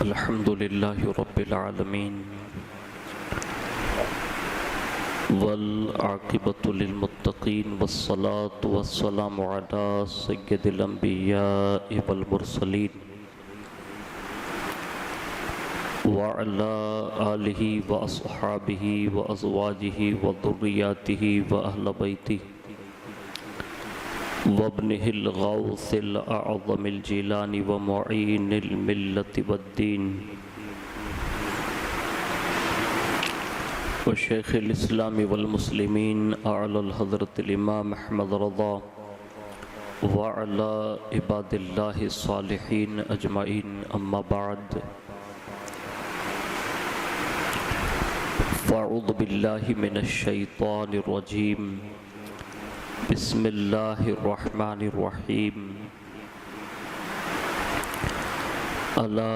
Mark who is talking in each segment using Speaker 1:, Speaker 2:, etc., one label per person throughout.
Speaker 1: الحمد لله رب العالمين والعاقبة للمتقين والصلاة والسلام على سيد الأنبياء والمرسلين وعلى آله وأصحابه وأزواجه وذرياته وأهل بيته وابنه الغوث الأعظم الجيلاني ومعين الملة والدين وشيخ الإسلام والمسلمين أعلى الحضرة الإمام أحمد رضا وعلى عباد الله الصالحين أجمعين أما بعد فأعوذ بالله من الشيطان الرجيم بسم اللہ الرحمن الرحیم الا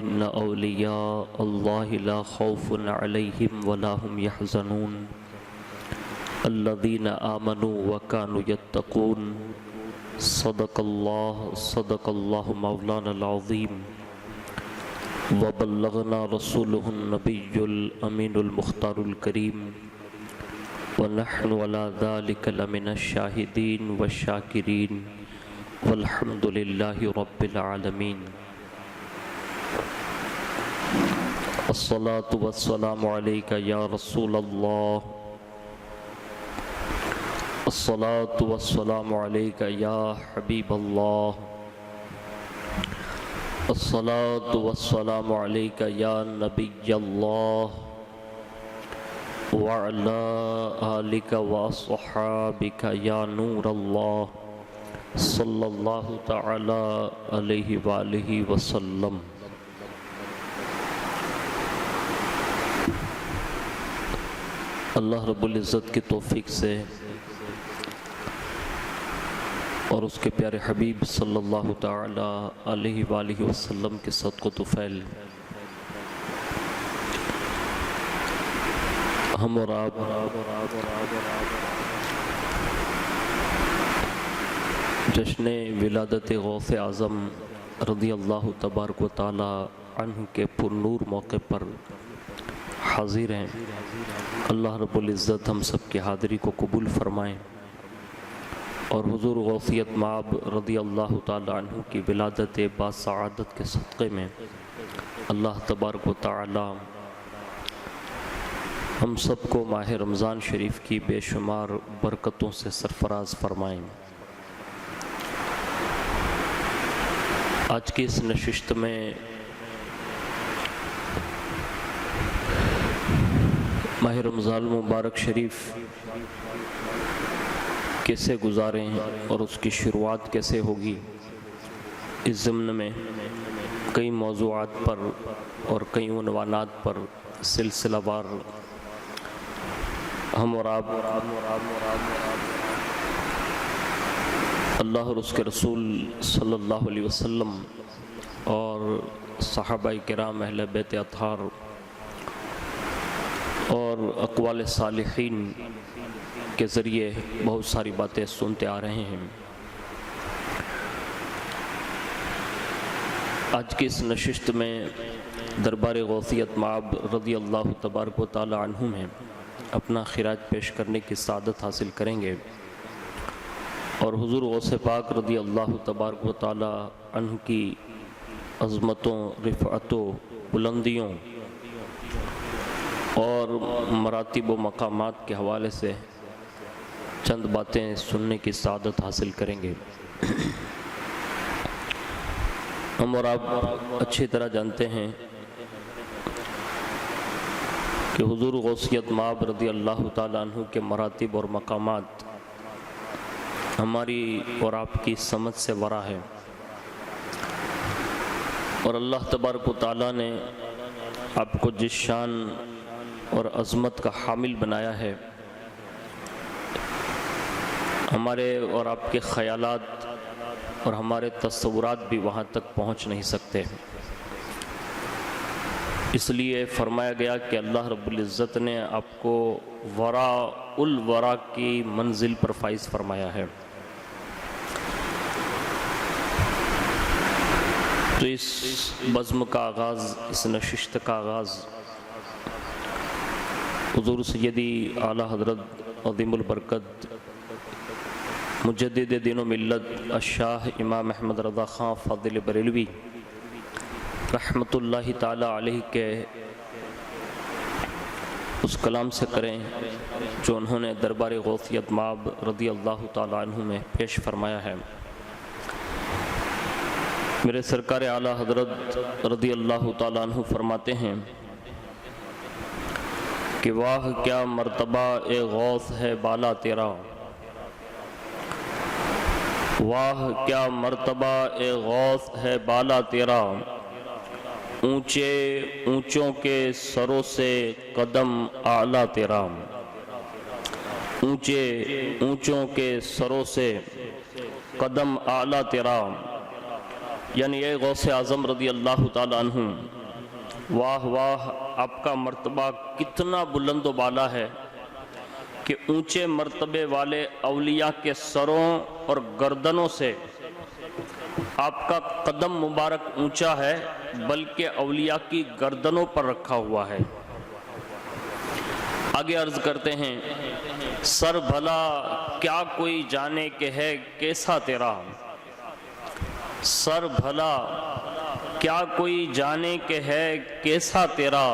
Speaker 1: ان اولیاء اللہ لا خوف علیہم ولا هم يحزنون الذین آمنوا وكانوا يتقون صدق اللہ مولانا العظیم وبلغنا رسوله النبی الامین المختار الکریم ونحن على ذلك لمن الشاهدين والشاكرين والحمد لله رب العالمين الصلاة والسلام عليك يا رسول الله الصلاة والسلام عليك يا حبيب الله الصلاة والسلام عليك يا نبي الله وعلى آلك وأصحابك يا نور الله صلى الله تعالى عليه وآله وسلم اللہ رب العزت کی توفیق سے اور اس کے پیارے حبیب صلی اللہ تعالی علیہ وآلہ وسلم کے صدقہ طفیل ہم اور آپ جشن ولادت غوث اعظم رضی اللہ تبارک و تعالی عنہ کے پر نور موقع پر حاضر ہیں۔ اللہ رب العزت ہم سب کی حاضری کو قبول فرمائیں اور حضور غوثیت مآب رضی اللہ تعالی عنہ کی ولادت باسعادت کے صدقے میں اللہ تبارک و تعالی ہم سب کو ماہ رمضان شریف کی بے شمار برکتوں سے سرفراز فرمائیں۔ آج کی اس نشست میں ماہ رمضان مبارک شریف کیسے گزاریں اور اس کی شروعات کیسے ہوگی، اس ضمن میں کئی موضوعات پر اور کئی عنوانات پر سلسلہ وار ہم اور آپ اللہ اور اس کے رسول صلی اللہ علیہ وسلم اور صحابہ کرام اہل بیت اطہار اور اقوال صالحین کے ذریعے بہت ساری باتیں سنتے آ رہے ہیں۔ آج کی اس نشست میں دربار غوثیت مآب رضی اللہ تبارک و تعالی عنہ میں اپنا خراج پیش کرنے کی سعادت حاصل کریں گے اور حضور غوث پاک رضی اللہ تبارک و تعالی عنہ کی عظمتوں، رفعتوں، بلندیوں اور مراتب و مقامات کے حوالے سے چند باتیں سننے کی سعادت حاصل کریں گے۔ ہم اور آپ اچھی طرح جانتے ہیں کہ حضور غوثیت مآب رضی اللہ تعالیٰ عنہ کے مراتب اور مقامات ہماری اور آپ کی سمجھ سے ورا ہے، اور اللہ تبارک و تعالیٰ نے آپ کو جس شان اور عظمت کا حامل بنایا ہے، ہمارے اور آپ کے خیالات اور ہمارے تصورات بھی وہاں تک پہنچ نہیں سکتے۔ اس لیے فرمایا گیا کہ اللہ رب العزت نے آپ کو وراء الورا کی منزل پر فائز فرمایا ہے۔ تو اس بزم کا آغاز، اس نشست کا آغاز حضور سیدی اعلیٰ حضرت عظیم البرکت مجدد دین و ملت الشاہ امام احمد رضا خان فاضل بریلوی رحمۃ اللہ تعالی علیہ کے اس کلام سے کریں جو انہوں نے دربار غوثیت مآب رضی اللہ تعالی عنہ میں پیش فرمایا ہے۔ میرے سرکار اعلیٰ حضرت رضی اللہ تعالی عنہ فرماتے ہیں کہ واہ کیا مرتبہ اے غوث ہے بالا تیرا، واہ کیا مرتبہ اے غوث ہے بالا تیرا، اونچے اونچوں کے سروں سے قدم اعلیٰ تیرا، اونچے اونچوں کے سروں سے قدم اعلیٰ تیرا، یعنی اے غوث اعظم رضی اللہ تعالیٰ عنہ، واہ واہ آپ کا مرتبہ کتنا بلند و بالا ہے کہ اونچے مرتبے والے اولیاء کے سروں اور گردنوں سے آپ کا قدم مبارک اونچا ہے، بلکہ اولیاء کی گردنوں پر رکھا ہوا ہے۔ آگے عرض کرتے ہیں سر بھلا کیا کوئی جانے کہ ہے کیسا تیرا، سر بھلا کیا کوئی جانے کہ ہے کیسا تیرا،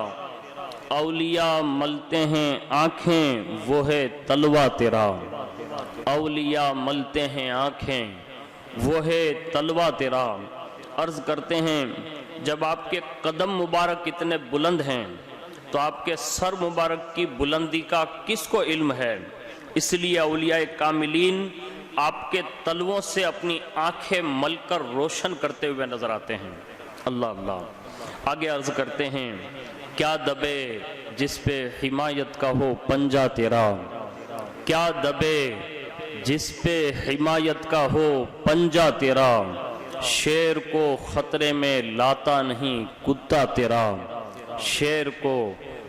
Speaker 1: اولیاء ملتے ہیں آنکھیں وہ ہے تلوہ تیرا، اولیاء ملتے ہیں آنکھیں وہ ہے تلوہ تیرا۔ عرض کرتے ہیں جب آپ کے قدم مبارک اتنے بلند ہیں تو آپ کے سر مبارک کی بلندی کا کس کو علم ہے، اس لیے اولیاء کاملین آپ کے تلووں سے اپنی آنکھیں مل کر روشن کرتے ہوئے نظر آتے ہیں۔ اللہ اللہ۔ آگے عرض کرتے ہیں کیا دبے جس پہ حمایت کا ہو پنجہ تیرا، کیا دبے جس پہ حمایت کا ہو پنجہ تیرا، شیر کو خطرے میں لاتا نہیں کتا تیرا، شیر کو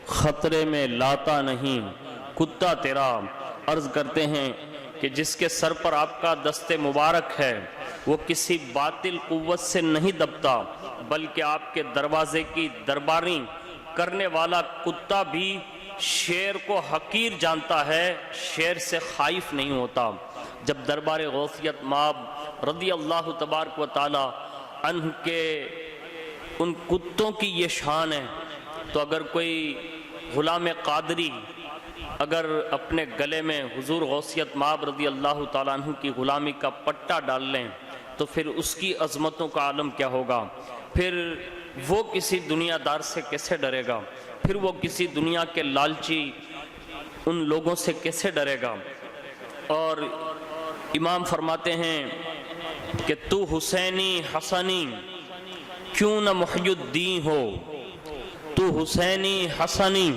Speaker 1: خطرے میں لاتا نہیں کتا تیرا۔ عرض کرتے ہیں کہ جس کے سر پر آپ کا دست مبارک ہے وہ کسی باطل قوت سے نہیں دبتا، بلکہ آپ کے دروازے کی درباری کرنے والا کتا بھی شیر کو حقیر جانتا ہے، شیر سے خائف نہیں ہوتا۔ جب دربار غوثیت مآب رضی اللہ تبارک و تعالی عنہ کے ان کتوں کی یہ شان ہے تو اگر کوئی غلام قادری اگر اپنے گلے میں حضور غوثیت مآب رضی اللہ تعالیٰ عنہ کی غلامی کا پٹا ڈال لیں تو پھر اس کی عظمتوں کا عالم کیا ہوگا، پھر وہ کسی دنیا دار سے کیسے ڈرے گا، پھر وہ کسی دنیا کے لالچی ان لوگوں سے کیسے ڈرے گا۔ اور امام فرماتے ہیں کہ تو حسینی حسنی کیوں نہ محی الدین ہو، تو حسینی حسنی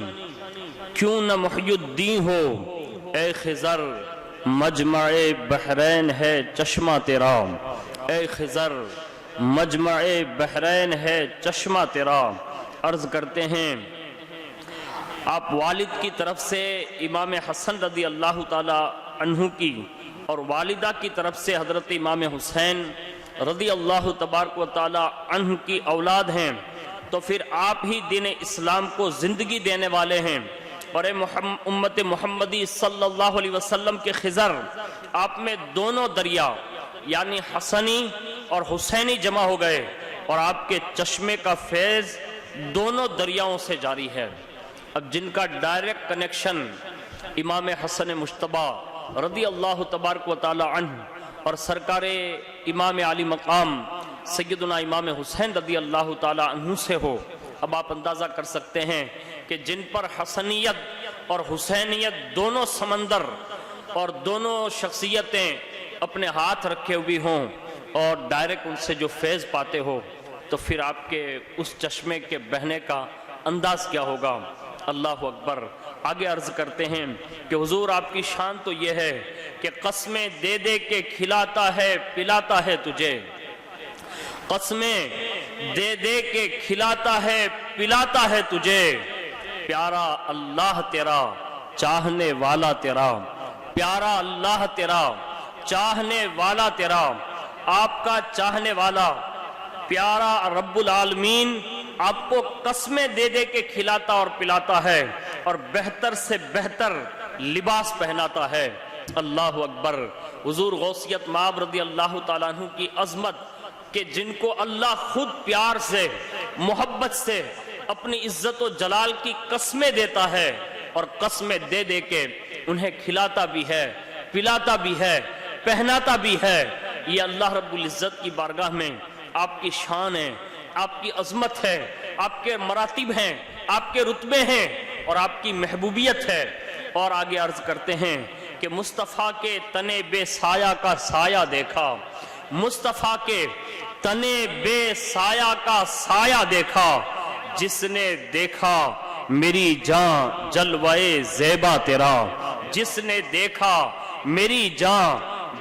Speaker 1: کیوں نہ محی الدین ہو، اے خضر مجمع بحرین ہے چشمہ تیرا، اے خضر مجمع بحرین ہے چشمہ تیرا۔ عرض کرتے ہیں آپ والد کی طرف سے امام حسن رضی اللہ تعالی عنہ کی اور والدہ کی طرف سے حضرت امام حسین رضی اللہ تبارک و تعالی عنہ کی اولاد ہیں، تو پھر آپ ہی دین اسلام کو زندگی دینے والے ہیں، اور امت محمدی صلی اللہ علیہ وسلم کے خضر آپ میں دونوں دریا یعنی حسنی اور حسینی جمع ہو گئے، اور آپ کے چشمے کا فیض دونوں دریاؤں سے جاری ہے۔ اب جن کا ڈائریکٹ کنیکشن امام حسن مجتبی رضی اللہ تبارک و تعالی عنہ اور سرکار امام علی مقام سیدنا امام حسین رضی اللہ تعالی عنہ سے ہو، اب آپ اندازہ کر سکتے ہیں کہ جن پر حسنیت اور حسینیت دونوں سمندر اور دونوں شخصیتیں اپنے ہاتھ رکھے ہوئی ہوں اور ڈائریکٹ ان سے جو فیض پاتے ہو تو پھر آپ کے اس چشمے کے بہنے کا انداز کیا ہوگا۔ اللہ اکبر۔ آگے عرض کرتے ہیں کہ حضور آپ کی شان تو یہ ہے کہ قسمیں دے دے کے کھلاتا ہے پلاتا ہے تجھے، قسمیں دے دے کے کھلاتا ہے پلاتا ہے تجھے، پیارا اللہ تیرا چاہنے والا تیرا، پیارا اللہ تیرا چاہنے والا تیرا۔ آپ کا چاہنے والا پیارا رب العالمین آپ کو قسمیں دے دے کے کھلاتا اور پلاتا ہے اور بہتر سے بہتر لباس پہناتا ہے۔ اللہ اکبر۔ حضور غوثیت مآب رضی اللہ تعالیٰ عنہ کی عظمت کہ جن کو اللہ خود پیار سے محبت سے اپنی عزت و جلال کی قسمیں دیتا ہے اور قسمیں دے دے کے انہیں کھلاتا بھی ہے، پلاتا بھی ہے، پہناتا بھی ہے۔ یہ اللہ رب العزت کی بارگاہ میں آپ کی شان ہے، آپ کی عظمت ہے، آپ کے مراتب ہیں، آپ کے رتبے ہیں اور آپ کی محبوبیت ہے۔ اور آگے عرض کرتے ہیں کہ مصطفیٰ کے تنے بے سایہ کا سایہ دیکھا، مصطفیٰ کے تنے بے سایہ کا سایہ دیکھا، جس نے دیکھا میری جاں جلوائے زیبا تیرا، جس نے دیکھا میری جاں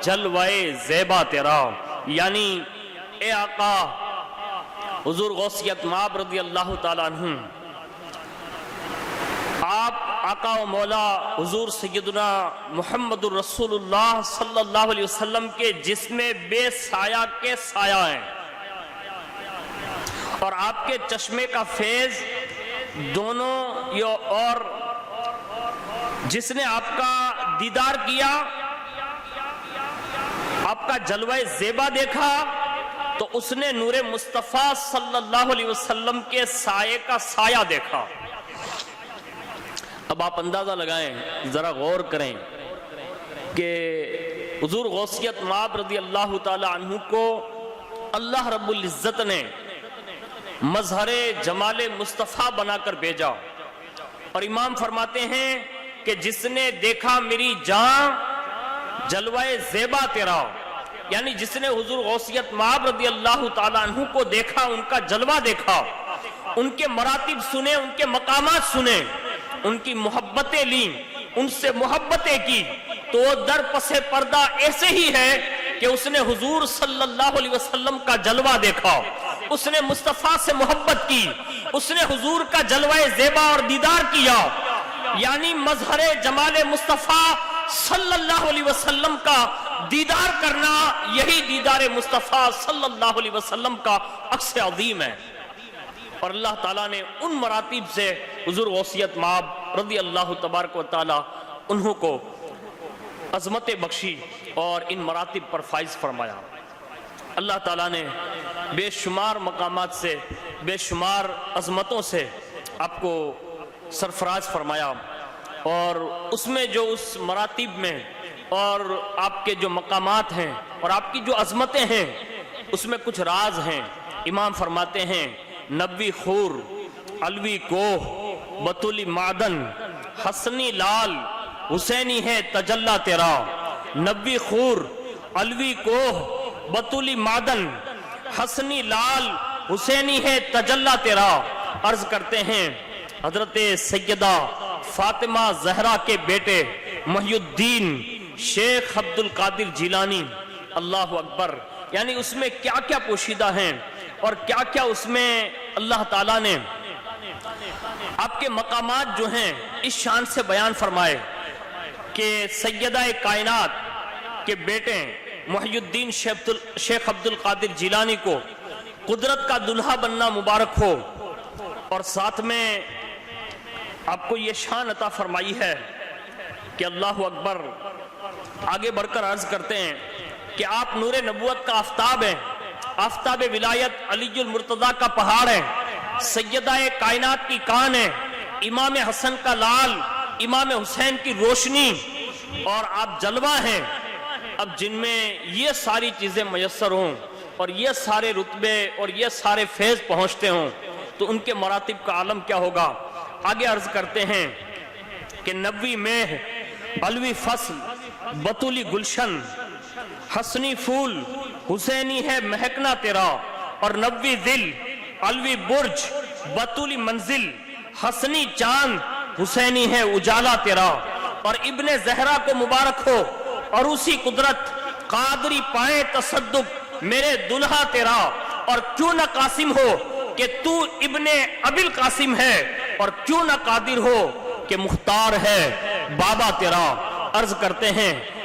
Speaker 1: جلوائے زیبا تیرا۔ یعنی اے آقا حضور غوثیت مآب رضی اللہ تعالیٰ عنہ، آپ آقا و مولا حضور سیدنا محمد الرسول اللہ صلی اللہ علیہ وسلم کے جسم بے سایہ کے سایہ ہیں اور آپ کے چشمے کا فیض دونوں اور جس نے آپ کا دیدار کیا، آپ کا جلوہ زیبا دیکھا، تو اس نے نور مصطفیٰ صلی اللہ علیہ وسلم کے سائے کا سایہ دیکھا۔ اب آپ اندازہ لگائیں، ذرا غور کریں کہ حضور غوثیت مآب رضی اللہ تعالی عنہ کو اللہ رب العزت نے مظہر جمال مصطفیٰ بنا کر بھیجا، اور امام فرماتے ہیں کہ جس نے دیکھا میری جاں جلوہ زیبا تیرا، یعنی جس نے حضور غوثیت مآب رضی اللہ تعالیٰ عنہ کو دیکھا، ان کا جلوہ دیکھا، ان کے مراتب سنے، ان کے مقامات سنے، ان کی محبتیں لیں، ان سے محبتیں کی، تو وہ در پس پردہ ایسے ہی ہے کہ اس نے حضور صلی اللہ علیہ وسلم کا جلوہ دیکھا، اس نے مصطفیٰ سے محبت کی، اس نے حضور کا جلوہ زیبا اور دیدار کیا۔ یعنی مظہر جمال مصطفیٰ صلی اللہ علیہ وسلم کا دیدار کرنا، یہی دیدار مصطفیٰ صلی اللہ علیہ وسلم کا عکس عظیم ہے۔ اور اللہ تعالیٰ نے ان مراتب سے حضور غوثیت مآب رضی اللہ تبارک و تعالیٰ انہوں کو عظمت بخشی اور ان مراتب پر فائز فرمایا۔ اللہ تعالیٰ نے بے شمار مقامات سے، بے شمار عظمتوں سے آپ کو سرفراز فرمایا، اور اس میں جو اس مراتب میں اور آپ کے جو مقامات ہیں اور آپ کی جو عظمتیں ہیں، اس میں کچھ راز ہیں۔ امام فرماتے ہیں نبوی خور، علوی کوہ، بطولی معدن، حسنی لال، حسینی ہے تجلی تیرا۔ نبوی خور، علوی کوہ، بطولی معدن، حسنی لال، حسینی ہے تجلی تیرا۔ عرض کرتے ہیں حضرت سیدہ فاطمہ زہرا کے بیٹے محی الدین شیخ عبد القادر جیلانی، اللہ اکبر، یعنی اس میں کیا کیا پوشیدہ ہیں اور کیا کیا اس میں اللہ تعالیٰ نے آپ کے مقامات جو ہیں اس شان سے بیان فرمائے کہ سیدہ کائنات کے بیٹے محی الدین شیخ عبد القادر جیلانی کو قدرت کا دلہا بننا مبارک ہو، اور ساتھ میں آپ کو یہ شان عطا فرمائی ہے کہ اللہ اکبر۔ آگے بڑھ کر عرض کرتے ہیں کہ آپ نور نبوت کا آفتاب ہیں، آفتاب ولایت علی المرتضیٰ کا پہاڑ ہے، سیدہ کائنات کی کان ہے، امام حسن کا لال، امام حسین کی روشنی، اور آپ جلوہ ہیں۔ اب جن میں یہ ساری چیزیں میسر ہوں اور یہ سارے رتبے اور یہ سارے فیض پہنچتے ہوں تو ان کے مراتب کا عالم کیا ہوگا۔ آگے عرض کرتے ہیں کہ نبوی مہ، علوی فصل، بطولی گلشن، حسنی پھول، حسینی ہے مہکنا تیرا، اور نبوی ذل، علوی برج، بطولی منزل، حسنی چاند، حسینی ہے اجالا تیرا۔ اور ابن زہرا کو مبارک ہو اور اسی قدرت قادری پائیں تصدق میرے دلہا تیرا، اور کیوں نہ قاسم ہو کہ تو ابن ابی القاسم ہے، اور کیوں نہ قادر ہو کہ مختار ہے بابا تیرا۔ عرض کرتے ہیں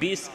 Speaker 1: 20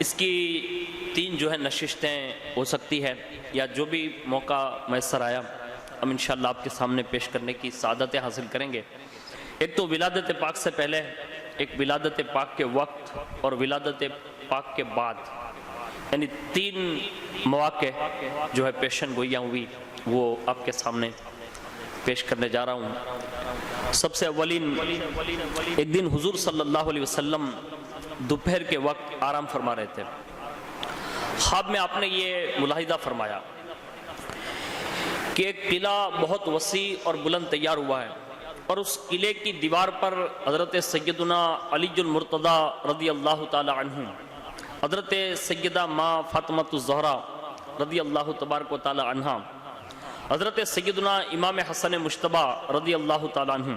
Speaker 1: اس کی 3 جو ہے نشستیں ہو سکتی ہے یا جو بھی موقع میسر آیا ہم انشاءاللہ آپ کے سامنے پیش کرنے کی سعادتیں حاصل کریں گے۔ ایک تو ولادت پاک سے پہلے، ایک ولادت پاک کے وقت اور ولادت پاک کے بعد، یعنی 3 مواقع جو ہے پیشن گوئیاں ہوئی وہ آپ کے سامنے پیش کرنے جا رہا ہوں۔ سب سے اولین ایک دن حضور صلی اللہ علیہ وسلم دوپہر کے وقت آرام فرما رہے تھے۔ خواب میں آپ نے یہ ملاحظہ فرمایا کہ ایک قلعہ بہت وسیع اور بلند تیار ہوا ہے اور اس قلعے کی دیوار پر حضرت سیدنا علی المرتضیٰ رضی اللہ تعالی عنہ، حضرت سیدہ ماں فاطمہ الزہرا رضی اللہ تبارک و تعالی عنہ، حضرت سیدنا امام حسن مجتبی رضی اللہ تعالی عنہ،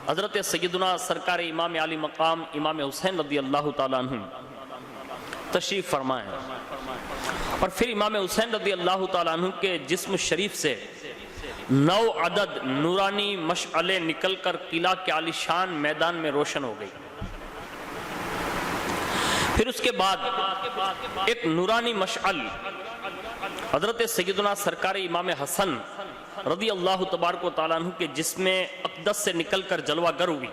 Speaker 1: حضرت سیدنا سرکار امام علی مقام امام حسین رضی اللہ تعالی عنہ تشریف فرمائیں، اور پھر امام حسین رضی اللہ تعالی عنہ کے جسم شریف سے 9 عدد نورانی مشعلیں نکل کر قلعہ کے عالیشان میدان میں روشن ہو گئی۔ پھر اس کے بعد ایک نورانی مشعل حضرت سیدنا سرکار امام حسن رضی اللہ تبارک و تعالیٰ عنہ کے جسم اقدس سے نکل کر جلوہ گر ہوئی۔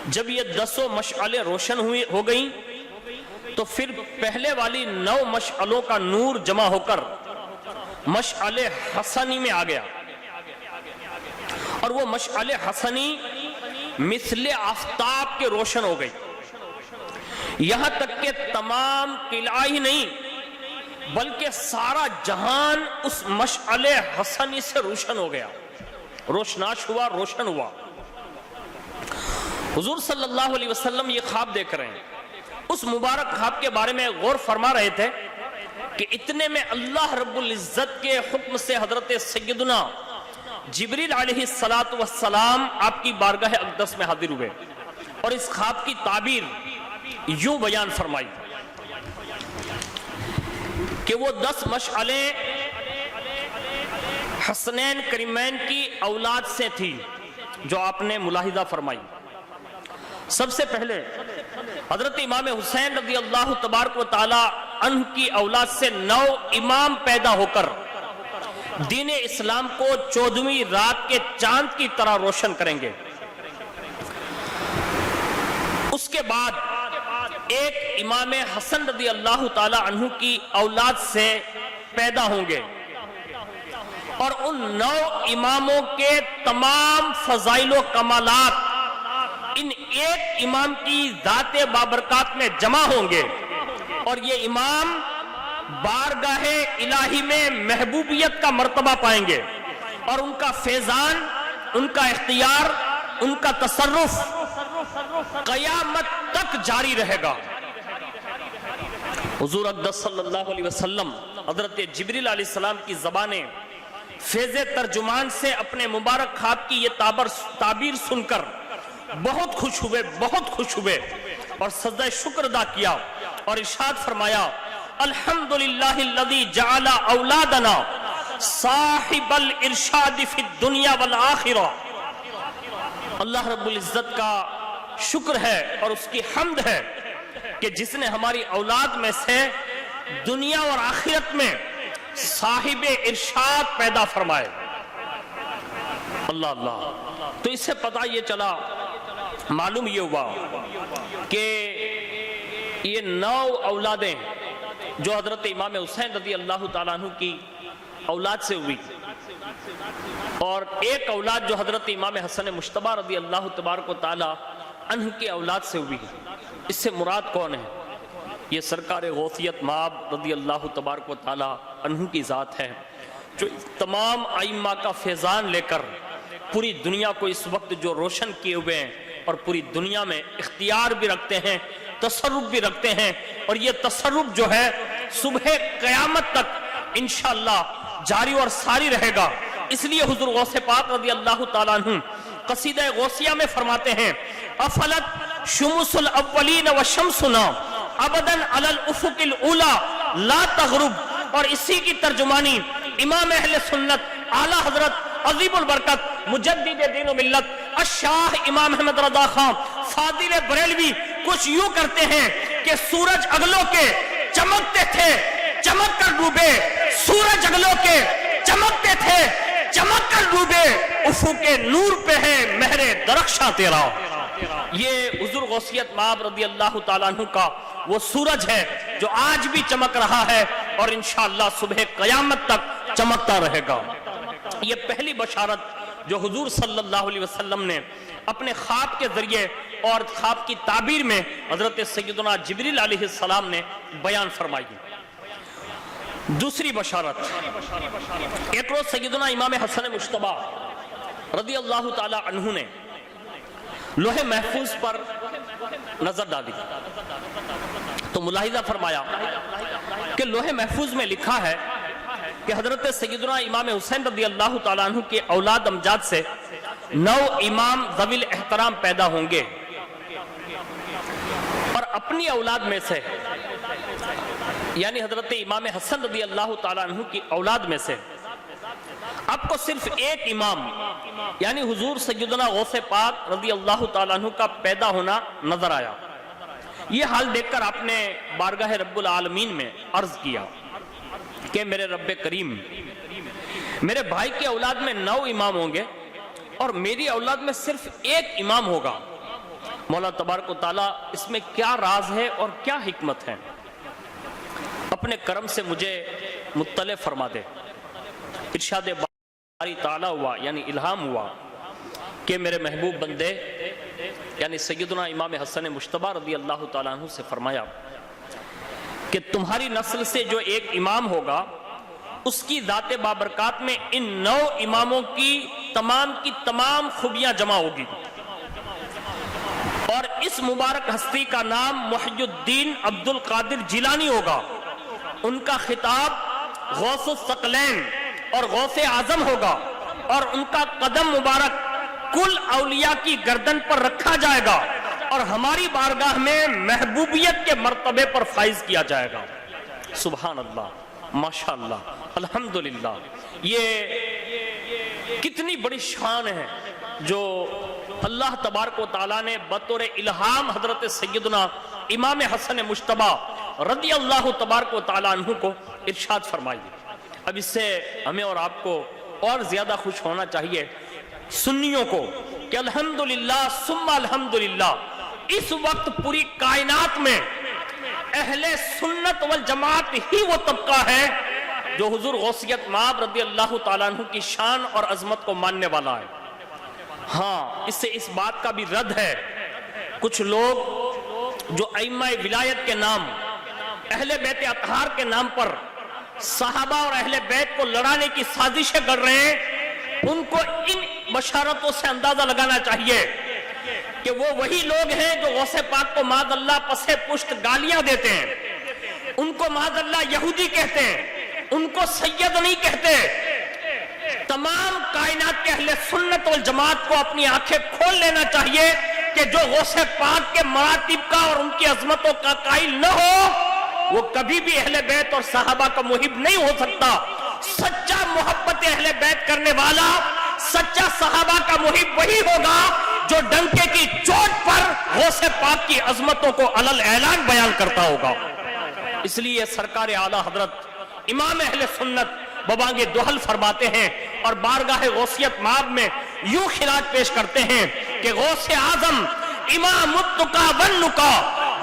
Speaker 1: جب یہ 10 مشعلیں روشن ہو گئیں تو پھر پہلے والی 9 مشعلوں کا نور جمع ہو کر مشعل حسنی میں آ گیا، اور وہ مشعل حسنی مثل آفتاب کے روشن ہو گئی، یہاں تک کہ تمام قلعہ ہی نہیں بلکہ سارا جہان اس مشعل حسنی سے روشن ہو گیا، روشناش ہوا، روشن ہوا۔ حضور صلی اللہ علیہ وسلم یہ خواب دیکھ رہے ہیں، اس مبارک خواب کے بارے میں غور فرما رہے تھے کہ اتنے میں اللہ رب العزت کے حکم سے حضرت سیدنا جبریل علیہ السلام آپ کی بارگاہ اقدس میں حاضر ہوئے اور اس خواب کی تعبیر یوں بیان فرمائی کہ وہ 10 مشعلیں حسنین کریمین کی اولاد سے تھی جو آپ نے ملاحظہ فرمائی۔ سب سے پہلے حضرت امام حسین رضی اللہ تبارک و تعالی عنہ کی اولاد سے 9 امام پیدا ہو کر دین اسلام کو 14ویں رات کے چاند کی طرح روشن کریں گے۔ اس کے بعد ایک امام حسن رضی اللہ تعالی عنہ کی اولاد سے پیدا ہوں گے، اور ان 9 اماموں کے تمام فضائل و کمالات ان ایک امام کی ذات بابرکات میں جمع ہوں گے، اور یہ امام بارگاہ الہی میں محبوبیت کا مرتبہ پائیں گے، اور ان کا فیضان، ان کا اختیار، ان کا تصرف قیامت تک جاری رہے گا۔ حضور اقدس صلی اللہ علیہ وسلم حضرت جبریل علیہ السلام کی زبانیں فیض ترجمان سے اپنے مبارک خواب کی یہ تعبیر سن کر بہت خوش ہوئے اور سجدہ شکر ادا کیا اور ارشاد فرمایا الحمدللہ الذی جعل اولادنا صاحب الارشاد فی الدنیا والآخرہ۔ اللہ رب العزت کا شکر ہے اور اس کی حمد ہے کہ جس نے ہماری اولاد میں سے دنیا اور آخرت میں صاحب ارشاد پیدا فرمائے۔ اللہ اللہ۔ تو اس سے پتہ یہ چلا، معلوم یہ ہوا کہ یہ 9 اولادیں جو حضرت امام حسین رضی اللہ تعالیٰ عنہ کی اولاد سے ہوئی، اور ایک اولاد جو حضرت امام حسن مجتبی رضی اللہ تبارک و تعالیٰ عنہ کی اولاد سے ہوئی، اس سے مراد کون ہے؟ یہ سرکار غوثیت مآب رضی اللہ تبارک و تعالیٰ عنہ کی ذات ہے، جو تمام ائمہ کا فیضان لے کر پوری دنیا کو اس وقت جو روشن کیے ہوئے ہیں اور پوری دنیا میں اختیار بھی رکھتے ہیں، تصرف بھی رکھتے ہیں، اور یہ تصرف جو ہے صبح قیامت تک انشاءاللہ جاری اور ساری رہے گا۔ اس لیے حضور غوث پاک رضی اللہ تعالیٰ عنہ قصیدہ غوثیہ میں فرماتے ہیں افلت شمس الاولین و شمسنا ابداً علی الافق الاولی لا تغرب، اور اسی کی ترجمانی امام اہل سنت اعلیٰ حضرت عظیم البرکت مجدد دین و ملت الشاہ امام احمد رضا خان فاضل بریلوی کچھ یوں کرتے ہیں
Speaker 2: کہ سورج اگلوں کے چمکتے تھے چمک کر ڈوبے، سورج اگلوں کے چمکتے تھے چمک کر ڈوبے، افق کے نور پہ ہے مہر درخشاں تیرا۔ یہ حضور غوثیت مآب رضی اللہ تعالیٰ عنہ کا وہ سورج ہے جو آج بھی چمک رہا ہے اور انشاءاللہ صبح قیامت تک چمکتا رہے گا۔ یہ پہلی بشارت جو حضور صلی اللہ علیہ وسلم نے اپنے خواب کے ذریعے اور خواب کی تعبیر میں حضرت سیدنا جبریل علیہ السلام نے بیان فرمائی۔ دوسری بشارت، ایک روز سیدنا امام حسن مجتبی رضی اللہ تعالی عنہ نے لوح محفوظ پر نظر ڈالی تو ملاحظہ فرمایا کہ لوح محفوظ میں لکھا ہے کہ حضرت سیدنا امام حسین رضی اللہ تعالیٰ عنہ کے اولاد امجاد سے 9 امام ذوی الاحترام پیدا ہوں گے، اور اپنی اولاد میں سے یعنی حضرت امام حسن رضی اللہ تعالیٰ عنہ کی اولاد میں سے آپ کو صرف ایک امام یعنی حضور سیدنا غوث پاک رضی اللہ تعالیٰ عنہ کا پیدا ہونا نظر آیا۔ یہ حال دیکھ کر آپ نے بارگاہ رب العالمین میں عرض کیا کہ میرے رب کریم، میرے بھائی کی اولاد میں 9 امام ہوں گے اور میری اولاد میں صرف ایک امام ہوگا، مولا تبارک و تعالیٰ اس میں کیا راز ہے اور کیا حکمت ہے، اپنے کرم سے مجھے مطلع فرما دے۔ ارشاد باری تعالیٰ ہوا یعنی الہام ہوا کہ میرے محبوب بندے یعنی سیدنا امام حسن مجتبی رضی اللہ تعالیٰ عنہ سے فرمایا کہ تمہاری نسل سے جو ایک امام ہوگا اس کی ذات بابرکات میں ان 9 اماموں کی تمام خوبیاں جمع ہوگی، اور اس مبارک ہستی کا نام محی الدین عبد القادر جیلانی ہوگا، ان کا خطاب غوث الثقلین اور غوث اعظم ہوگا، اور ان کا قدم مبارک کل اولیاء کی گردن پر رکھا جائے گا اور ہماری بارگاہ میں محبوبیت کے مرتبے پر فائز کیا جائے گا۔ سبحان اللہ، ماشاءاللہ، الحمدللہ، یہ کتنی بڑی شان ہے جو اللہ تبارک و تعالیٰ نے بطور الہام حضرت سیدنا امام حسن مجتبی رضی اللہ تبارک و تعالیٰ عنہ کو ارشاد فرمائی۔ اب اس سے ہمیں اور آپ کو اور زیادہ خوش ہونا چاہیے سنیوں کو کہ الحمدللہ ثم الحمدللہ اس وقت پوری کائنات میں اہل سنت والجماعت ہی وہ طبقہ ہے جو حضور غوثیت مآب رضی اللہ تعالیٰ عنہ کی شان اور عظمت کو ماننے والا ہے۔ ہاں، اس سے اس بات کا بھی رد ہے کچھ لوگ جو ائمہ ولایت کے نام، اہل بیت اطہار کے نام پر صحابہ اور اہل بیت کو لڑانے کی سازشیں کر رہے ہیں، ان کو ان بشارتوں سے اندازہ لگانا چاہیے کہ وہ وہی لوگ ہیں جو غوث پاک کو معاذ اللہ پسے پشت گالیاں دیتے ہیں، ان کو معاذ اللہ یہودی کہتے ہیں، ان کو سید نہیں کہتے۔ تمام کائنات کے اہل سنت والجماعت کو اپنی آنکھیں کھول لینا چاہیے کہ جو غوث پاک کے مراتب کا اور ان کی عظمتوں کا قائل نہ ہو وہ کبھی بھی اہل بیت اور صحابہ کا محب نہیں ہو سکتا۔ سچا محبت اہل بیت کرنے والا، سچا صحابہ کا محب وہی ہوگا جو ڈنکے کی چوٹ پر غوث پاک کی عظمتوں کو علل اعلان بیان کرتا ہوگا۔ اس لیے سرکار اعلیٰ حضرت امام اہل سنت ببانگ دہل فرماتے ہیں اور بارگاہ غوثیت مآب میں یوں خراج پیش کرتے ہیں کہ غوث اعظم امام التقا والنقا،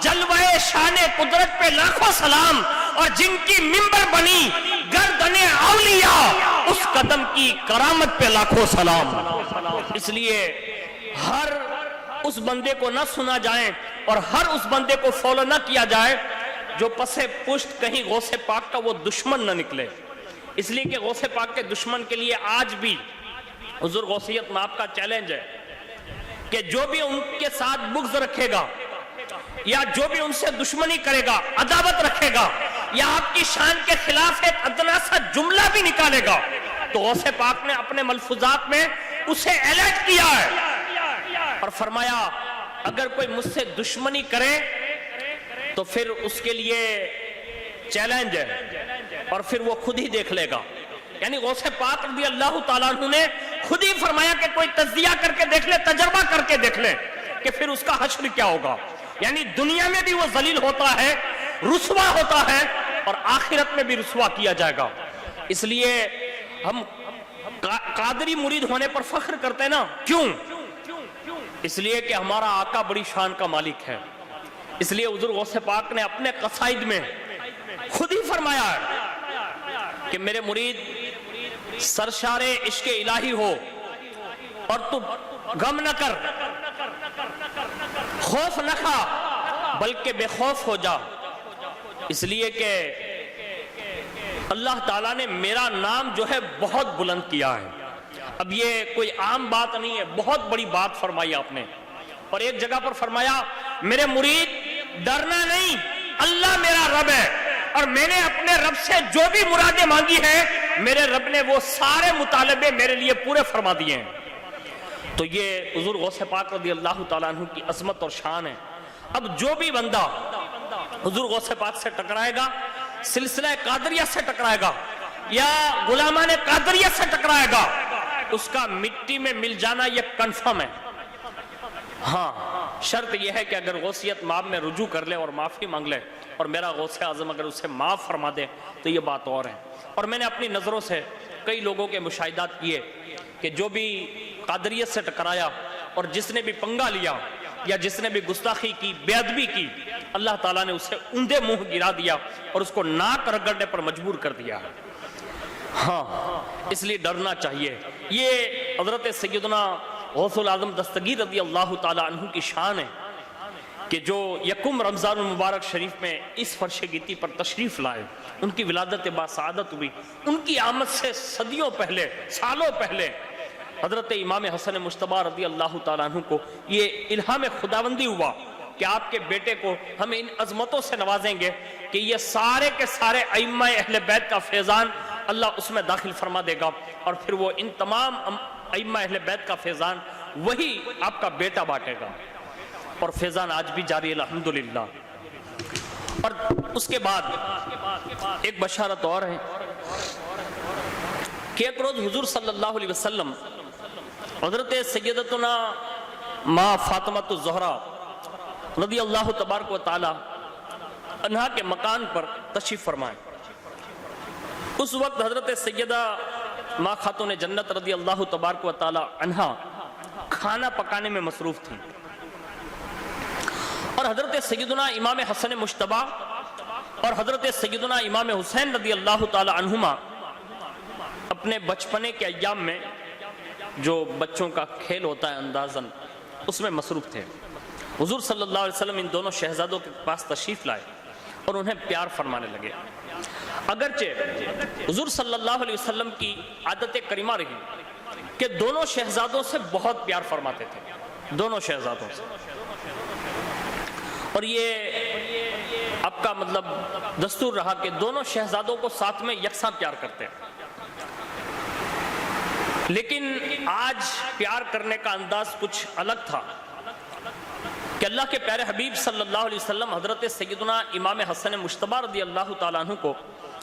Speaker 2: جلوہ شان قدرت پہ لاکھوں سلام، اور جن کی منبر بنی گردن اولیاء اس قدم کی کرامت پہ لاکھوں سلام۔ اس لیے ہر اس بندے کو نہ سنا جائے اور ہر اس بندے کو فالو نہ کیا جائے جو پسے پشت کہیں غوث پاک کا وہ دشمن نہ نکلے۔ اس لیے کہ غوث پاک کے دشمن کے لیے آج بھی حضور غوثیت مآب کا چیلنج ہے کہ جو بھی ان کے ساتھ بغض رکھے گا یا جو بھی ان سے دشمنی کرے گا، عداوت رکھے گا، یا آپ کی شان کے خلاف ایک ادنا سا جملہ بھی نکالے گا، تو غوث پاک نے اپنے ملفوظات میں اسے الرٹ کیا ہے اور فرمایا اگر کوئی مجھ سے دشمنی کرے تو پھر اس کے لیے چیلنج ہے اور پھر وہ خود ہی دیکھ لے گا۔ یعنی غوث پاک رضی اللہ تعالیٰ عنہ نے خود ہی فرمایا کہ کوئی تجزیہ کر کے دیکھ لے، تجربہ کر کے دیکھ لے کہ پھر اس کا حشر کیا ہوگا۔ یعنی دنیا میں بھی وہ ذلیل ہوتا ہے، رسوا ہوتا ہے، اور آخرت میں بھی رسوا کیا جائے گا۔ اس لیے ہم قادری مرید ہونے پر فخر کرتے ہیں نا، کیوں؟ اس لیے کہ ہمارا آقا بڑی شان کا مالک ہے۔ اس لیے حضور غوث پاک نے اپنے قصائد میں خود ہی فرمایا ہے کہ میرے مرید سرشار عشق الہی ہو اور تو غم نہ کر، خوف نہ کھا، بلکہ بے خوف ہو جا، اس لیے کہ اللہ تعالیٰ نے میرا نام جو ہے بہت بلند کیا ہے۔ اب یہ کوئی عام بات نہیں ہے، بہت بڑی بات فرمائی آپ نے۔ اور ایک جگہ پر فرمایا میرے مرید ڈرنا نہیں، اللہ میرا رب ہے، اور میں نے اپنے رب سے جو بھی مرادیں مانگی ہیں میرے رب نے وہ سارے مطالبے میرے لیے پورے فرما دیے ہیں۔ تو یہ حضور غوث پاک رضی اللہ تعالیٰ عنہ کی عظمت اور شان ہے۔ اب جو بھی بندہ حضور غوث پاک سے ٹکرائے گا، سلسلہ قادریہ سے ٹکرائے گا یا غلامان قادریہ سے ٹکرائے گا، اس کا مٹی میں مل جانا یہ کنفرم ہے۔ ہاں، شرط یہ ہے کہ اگر غوثیت ماب میں رجوع کر لے اور معافی مانگ لے، اور میرا غوث اعظم اگر اسے معاف فرما دے تو یہ بات اور ہے۔ اور میں نے اپنی نظروں سے کئی لوگوں کے مشاہدات کیے کہ جو بھی قادریت سے ٹکرایا اور جس نے بھی پنگا لیا یا جس نے بھی گستاخی کی، بے ادبی کی، اللہ تعالیٰ نے اسے اندھے منہ گرا دیا اور اس کو ناک رگڑنے پر مجبور کر دیا۔ ہاں، اس لیے ڈرنا چاہیے۔ یہ حضرت سیدنا غوث العظم دستگیر رضی اللہ تعالیٰ عنہ کی شان ہے کہ جو یکم رمضان المبارک شریف میں اس فرش گیتی پر تشریف لائے، ان کی ولادت باسعادت ہوئی۔ ان کی آمد سے صدیوں پہلے، سالوں پہلے حضرت امام حسن مجتبی رضی اللہ تعالیٰ عنہ کو یہ الہام خداوندی ہوا کہ آپ کے بیٹے کو ہم ان عظمتوں سے نوازیں گے کہ یہ سارے کے سارے ائمہ اہل بیت کا فیضان اللہ اس میں داخل فرما دے گا، اور پھر وہ ان تمام ائمہ اہل بیت کا فیضان وہی آپ کا بیٹا بانٹے گا، اور فیضان آج بھی جاری الحمدللہ۔ اور اس کے بعد ایک بشارت اور ہے کہ ایک روز حضور صلی اللہ علیہ وسلم حضرت سیدتنا ماں فاطمۃ الزہرا رضی اللہ تبارک و تعالی عنہا کے مکان پر تشریف فرمائے۔ اس وقت حضرت سیدہ ماں خاتون جنت رضی اللہ تبارک و تعالی عنہا کھانا پکانے میں مصروف تھیں، اور حضرت سیدنا امام حسن مجتبی اور حضرت سیدنا امام حسین رضی اللہ تعالی عنہما اپنے بچپنے کے ایام میں جو بچوں کا کھیل ہوتا ہے اندازن، اس میں مصروف تھے۔ حضور صلی اللہ علیہ وسلم ان دونوں شہزادوں کے پاس تشریف لائے اور انہیں پیار فرمانے لگے۔ اگرچہ حضور صلی اللہ علیہ وسلم کی عادت کریمہ رہی کہ دونوں شہزادوں سے بہت پیار فرماتے تھے، دونوں شہزادوں سے، اور یہ آپ کا مطلب دستور رہا کہ دونوں شہزادوں کو ساتھ میں یکساں پیار کرتے ہیں۔ لیکن آج پیار کرنے کا انداز کچھ الگ تھا کہ اللہ کے پیارے حبیب صلی اللہ علیہ وسلم حضرت سیدنا امام حسن مجتبی رضی اللہ تعالیٰ عنہ کو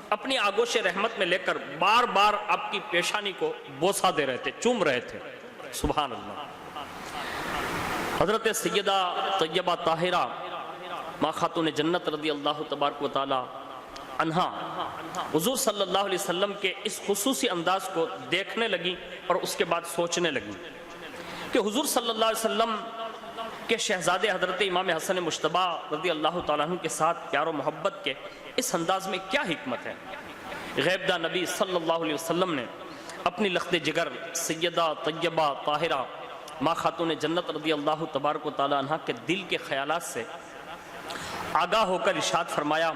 Speaker 2: اپنی آغوش رحمت میں لے کر بار بار آپ کی پیشانی کو بوسہ دے رہے تھے، چوم رہے تھے۔ سبحان اللہ۔ حضرت سیدہ طیبہ طاہرہ ماں خاتون جنت رضی اللہ تبارک و تعالی عنہا حضور صلی اللہ علیہ وسلم کے اس خصوصی انداز کو دیکھنے لگی اور اس کے بعد سوچنے لگی کہ حضور صلی اللہ علیہ وسلم کے شہزادے حضرت امام حسن مجتبی رضی اللہ تعالیٰ عنہ کے ساتھ پیار و محبت کے اس انداز میں کیا حکمت ہے۔ غیبدہ نبی صلی اللہ علیہ وسلم نے اپنی لخت جگر سیدہ طیبہ طاہرہ ماں خاتون جنت رضی اللہ تبارک و تعالیٰ عنہ کے دل کے خیالات سے آگاہ ہو کر ارشاد فرمایا،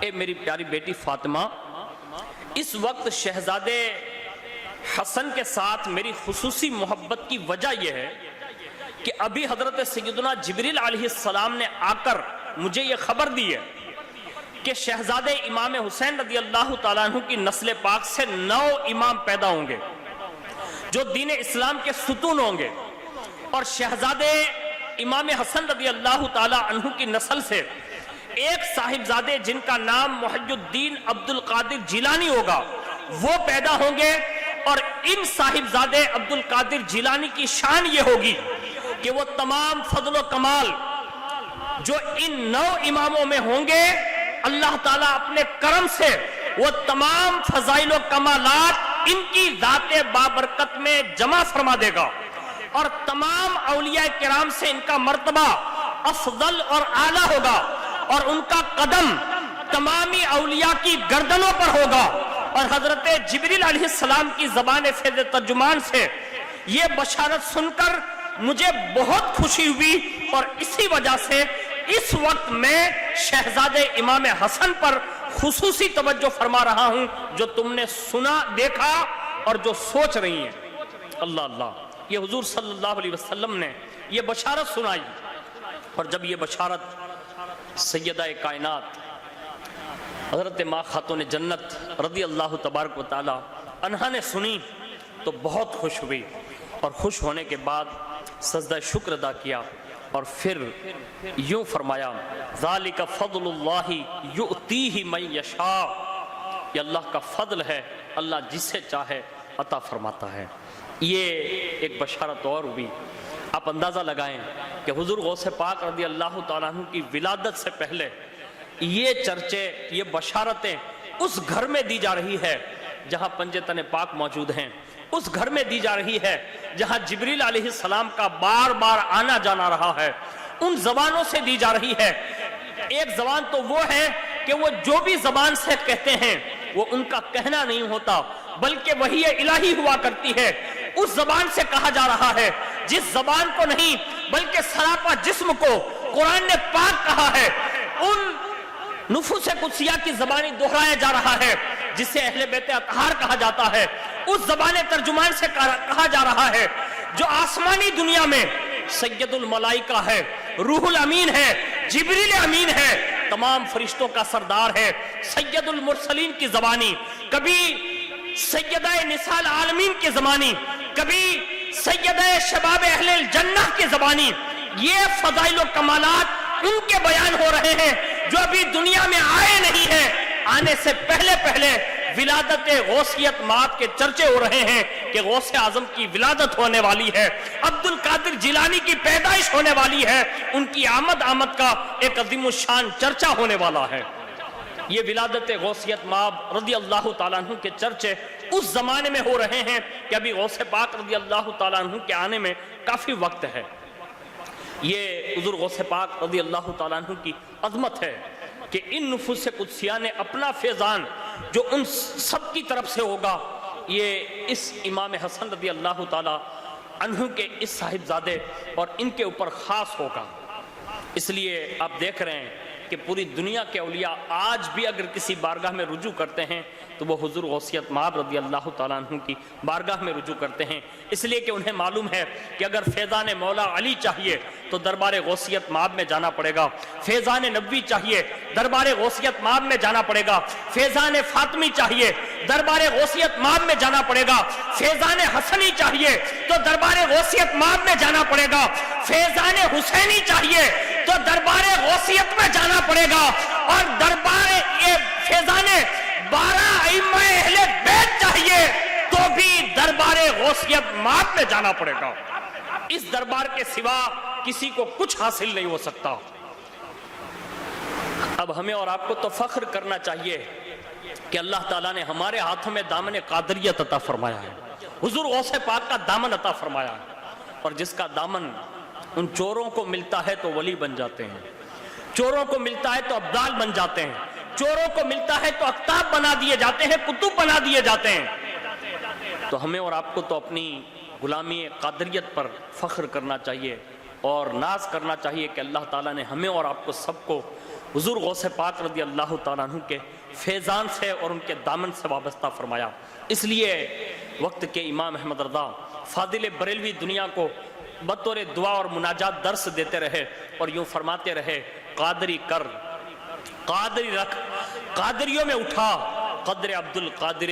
Speaker 2: اے میری پیاری بیٹی فاطمہ، اس وقت شہزادے حسن کے ساتھ میری خصوصی محبت کی وجہ یہ ہے کہ ابھی حضرت سیدنا جبریل علیہ السلام نے آ کر مجھے یہ خبر دی ہے کہ شہزادے امام حسین رضی اللہ تعالیٰ عنہ کی نسل پاک سے 9 امام پیدا ہوں گے جو دین اسلام کے ستون ہوں گے، اور شہزادے امام حسن رضی اللہ تعالیٰ عنہ کی نسل سے ایک صاحبزادے جن کا نام محی الدین عبد القادر جیلانی ہوگا وہ پیدا ہوں گے، اور ان صاحبزادے عبد القادر جیلانی کی شان یہ ہوگی کہ وہ تمام فضل و کمال جو ان 9 اماموں میں ہوں گے اللہ تعالیٰ اپنے کرم سے وہ تمام فضائل و کمالات ان کی ذات بابرکت میں جمع فرما دے گا، اور تمام اولیاء کرام سے ان کا مرتبہ افضل اور اعلیٰ ہوگا، اور ان کا قدم تمامی اولیاء کی گردنوں پر ہوگا۔ اور حضرت جبریل علیہ السلام کی زبان فیض ترجمان سے یہ بشارت سن کر مجھے بہت خوشی ہوئی، اور اسی وجہ سے اس وقت میں شہزادے امام حسن پر خصوصی توجہ فرما رہا ہوں، جو تم نے سنا دیکھا اور جو سوچ رہی ہیں۔ اللہ اللہ، یہ حضور صلی اللہ علیہ وسلم نے یہ بشارت سنائی، اور جب یہ بشارت سیدہ کائنات حضرت ماں خاتون جنت رضی اللہ تبارک و تعالی عنہا نے سنی تو بہت خوش ہوئی، اور خوش ہونے کے بعد سجدہ شکر ادا کیا، اور پھر یوں فرمایا ذالک فضل اللہ یؤتیہ من یشاء، یہ اللہ کا فضل ہے، اللہ جسے چاہے عطا فرماتا ہے۔ یہ ایک بشارت اور ہوئی۔ آپ اندازہ لگائیں کہ حضور غوث پاک رضی اللہ تعالیٰ عنہ کی ولادت سے پہلے یہ چرچے، یہ بشارتیں اس گھر میں دی جا رہی ہے جہاں پنجے تن پاک موجود ہیں، اس گھر میں دی جا رہی ہے جہاں جبریل علیہ السلام کا بار بار آنا جانا رہا ہے، ان زبانوں سے دی جا رہی ہے۔ ایک زبان تو وہ ہے کہ وہ جو بھی زبان سے کہتے ہیں وہ ان کا کہنا نہیں ہوتا، بلکہ وحی الہی ہوا کرتی ہے، اس زبان سے کہا جا رہا ہے جس زبان کو نہیں بلکہ سراپا جسم کو قرآن نے پاک کہا ہے، ان نفوس قدسیہ کی زبانی دہرایا جا رہا ہے جسے اہل بیت اطہار کہا جاتا ہے، اس زبان ترجمان سے کہا جا رہا ہے جو آسمانی دنیا میں سید الملائکہ ہے، روح الامین ہے، جبریل امین ہے، تمام فرشتوں کا سردار ہے، سید المرسلین کی زبانی، کبھی سیدہ نساء العالمین کی زبانی، کبھی سیدہ شباب اہل الجنہ کی زبانی۔ یہ فضائل و کمالات ان کے بیان ہو رہے ہیں جو ابھی دنیا میں آئے نہیں ہیں، آنے سے پہلے پہلے ولادت غوثیت مآب کے چرچے ہو رہے ہیں کہ غوث اعظم کی ولادت ہونے والی ہے، عبد القادر جیلانی کی پیدائش ہونے والی ہے، ان کی آمد کا ایک عظیم الشان چرچا ہونے والا ہے۔ یہ ولادت غوثیت مآب رضی اللہ تعالیٰ عنہ کے چرچے اس زمانے میں ہو رہے ہیں کہ ابھی غوث پاک رضی اللہ تعالیٰ عنہ کے آنے میں کافی وقت ہے۔ یہ حضور غوث پاک رضی اللہ تعالیٰ عنہ کی عظمت ہے کہ ان نفوس قدسیہ نے اپنا فیضان جو ان سب کی طرف سے ہوگا، یہ اس امام حسن رضی اللہ تعالیٰ عنہ کے اس صاحبزادے اور ان کے اوپر خاص ہوگا۔ اس لیے آپ دیکھ رہے ہیں کہ پوری دنیا کے اولیاء آج بھی اگر کسی بارگاہ میں رجوع کرتے ہیں تو وہ حضور غوثیت مآب رضی اللہ تعالیٰ عنہ کی بارگاہ میں رجوع کرتے ہیں، اس لیے کہ انہیں معلوم ہے کہ اگر فیضان مولا علی چاہیے تو دربار غوثیت مآب میں جانا پڑے گا، فیضان نبوی چاہیے دربار غوثیت مآب میں جانا پڑے گا، فیضان فاطمی چاہیے دربار غوثیت مآب میں جانا پڑے گا، فیضان حسنی چاہیے تو دربار غوثیت مآب میں جانا پڑے گا، فیضان حسینی چاہیے تو دربار غوثیت میں جانا پڑے گا، اور دربار فیضان 12 ائمہ اہل بیت چاہیے تو بھی دربار غوثیت مآب میں جانا پڑے گا۔ اس دربار کے سوا کسی کو کچھ حاصل نہیں ہو سکتا۔ اب ہمیں اور آپ کو تو فخر کرنا چاہیے کہ اللہ تعالیٰ نے ہمارے ہاتھوں میں دامن قادریت عطا فرمایا ہے، حضور غوث پاک کا دامن عطا فرمایا ہے، اور جس کا دامن ان چوروں کو ملتا ہے تو ولی بن جاتے ہیں، چوروں کو ملتا ہے تو ابدال بن جاتے ہیں، چوروں کو ملتا ہے تو اقطاب بنا دیے جاتے ہیں، کتب بنا دیے جاتے ہیں۔ تو ہمیں اور آپ کو تو اپنی غلامی قادریت پر فخر کرنا چاہیے اور ناز کرنا چاہیے کہ اللہ تعالیٰ نے ہمیں اور آپ کو سب کو حضور غوث پاک رضی اللہ تعالیٰ عنہ کے فیضان سے اور ان کے دامن سے وابستہ فرمایا۔ اس لیے وقت کے امام احمد رضا فاضل بریلوی دنیا کو بطور دعا اور مناجات درس دیتے رہے اور یوں فرماتے رہے، قادری کر، قادری رکھ، قادریوں میں اٹھا، قدر عبد القادر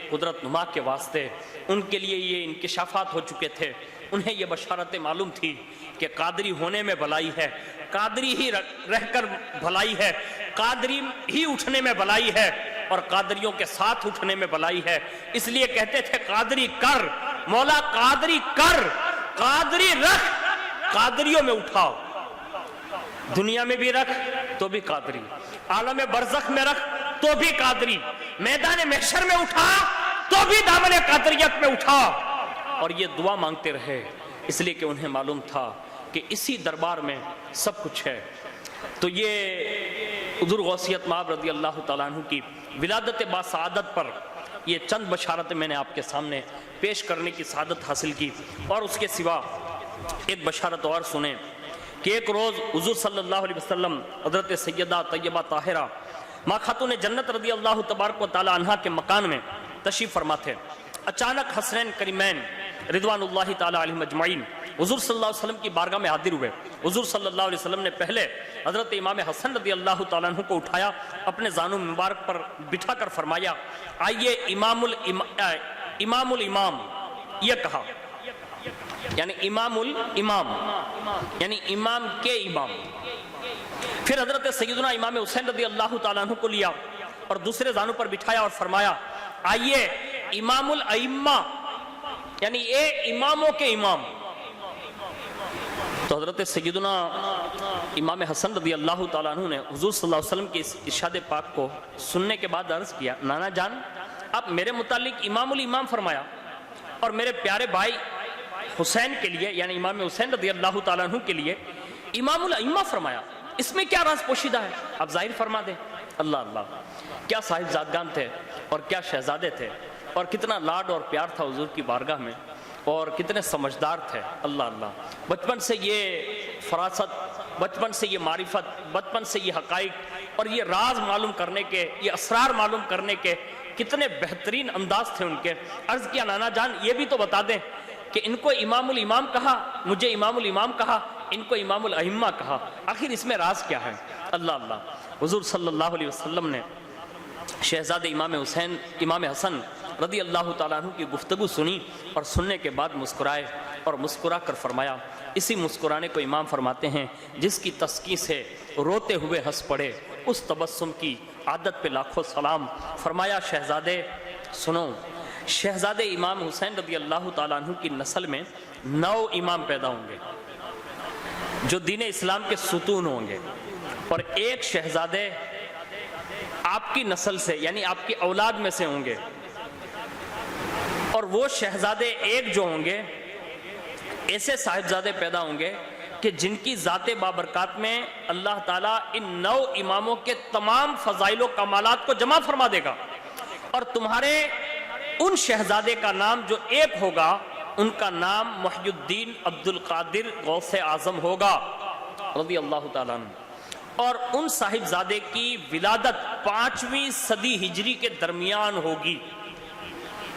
Speaker 2: قدرت نما کے واسطے۔ ان کے لیے یہ انکشافات ہو چکے تھے، انہیں یہ بشارتیں معلوم تھی کہ قادری ہونے میں بھلائی ہے، قادری ہی رہ کر بھلائی ہے، قادری ہی اٹھنے میں بھلائی ہے، اور قادریوں کے ساتھ اٹھنے میں بھلائی ہے۔ اس لیے کہتے تھے قادری کر، مولا قادری کر، قادری رکھ، قادریوں میں اٹھاؤ۔ دنیا میں بھی رکھ تو بھی قادری، عالم برزخ میں رکھ تو بھی قادری، میدان محشر میں اٹھا تو بھی دامن قادریت میں اٹھا، اور یہ دعا مانگتے رہے، اس لیے کہ انہیں معلوم تھا کہ اسی دربار میں سب کچھ ہے۔ تو یہ حضور غوثیت مآب رضی اللہ تعالیٰ عنہ کی ولادت با سعادت پر یہ چند بشارتیں میں نے آپ کے سامنے پیش کرنے کی سعادت حاصل کی، اور اس کے سوا ایک بشارت اور سنیں کہ ایک روز حضور صلی اللہ علیہ وسلم حضرت سیدہ طیبہ طاہرہ ماں خاتون جنت رضی اللہ تبارک و تعالی عنہا کے مکان میں تشریف فرما تھے۔ اچانک حسنین کریمین رضوان اللہ تعالی علیہم اجمعین حضور صلی اللہ علیہ وسلم کی بارگاہ میں حاضر ہوئے۔ حضور صلی اللہ علیہ وسلم نے پہلے حضرت امام حسن رضی اللہ تعالیٰ عنہ کو اٹھایا، اپنے زانو مبارک پر بٹھا کر فرمایا، آئیے امام الامام، یہ کہا یعنی امام الامام یعنی امام کے امام۔ پھر حضرت سیدنا امام حسین رضی اللہ تعالیٰ عنہ کو لیا اور دوسرے زانو پر بٹھایا اور فرمایا، آئیے امام الائمہ یعنی اے اماموں کے امام۔ تو حضرت سیدنا امام حسن رضی اللہ تعالیٰ عنہ نے حضور صلی اللہ علیہ وسلم کی اس ارشاد پاک کو سننے کے بعد عرض کیا، نانا جان آپ میرے متعلق امام الامام فرمایا اور میرے پیارے بھائی حسین کے لیے یعنی امام حسین رضی اللہ تعالیٰ عنہ کے لیے امام الائمہ فرمایا، اس میں کیا راز پوشیدہ ہے؟ آپ ظاہر فرما دیں۔ اللہ اللہ، کیا صاحب زادگان تھے اور کیا شہزادے تھے، اور کتنا لاڈ اور پیار تھا حضور کی بارگاہ میں، اور کتنے سمجھدار تھے۔ اللہ اللہ، بچپن سے یہ فراست، بچپن سے یہ معرفت، بچپن سے یہ حقائق اور یہ راز معلوم کرنے کے، یہ اسرار معلوم کرنے کے کتنے بہترین انداز تھے ان کے۔ عرض کیا نانا جان یہ بھی تو بتا دیں کہ ان کو امام الامام کہا، مجھے امام الامام کہا، ان کو امام الائمہ کہا، آخر اس میں راز کیا ہے؟ اللہ اللہ، حضور صلی اللہ علیہ وسلم نے شہزادے امام حسن رضی اللہ تعالیٰ عنہ کی گفتگو سنی اور سننے کے بعد مسکرائے اور مسکرا کر فرمایا، اسی مسکرانے کو امام فرماتے ہیں جس کی تسکین سے روتے ہوئے ہنس پڑے، اس تبسم کی عادت پہ لاکھوں سلام۔ فرمایا شہزادے سنو، شہزادے امام حسین رضی اللہ تعالیٰ عنہ کی نسل میں 9 امام پیدا ہوں گے جو دین اسلام کے ستون ہوں گے، اور ایک شہزادے آپ کی نسل سے یعنی آپ کی اولاد میں سے ہوں گے، اور وہ شہزادے ایک جو ہوں گے ایسے صاحبزادے پیدا ہوں گے کہ جن کی ذات بابرکات میں اللہ تعالیٰ ان 9 اماموں کے تمام فضائل و کمالات کو جمع فرما دے گا، اور تمہارے ان شہزادے کا نام جو ایک ہوگا ان کا نام محی الدین عبد القادر غوث اعظم ہوگا رضی اللہ تعالیٰ عنہ، اور ان صاحبزادے کی ولادت 5ویں صدی ہجری کے درمیان ہوگی۔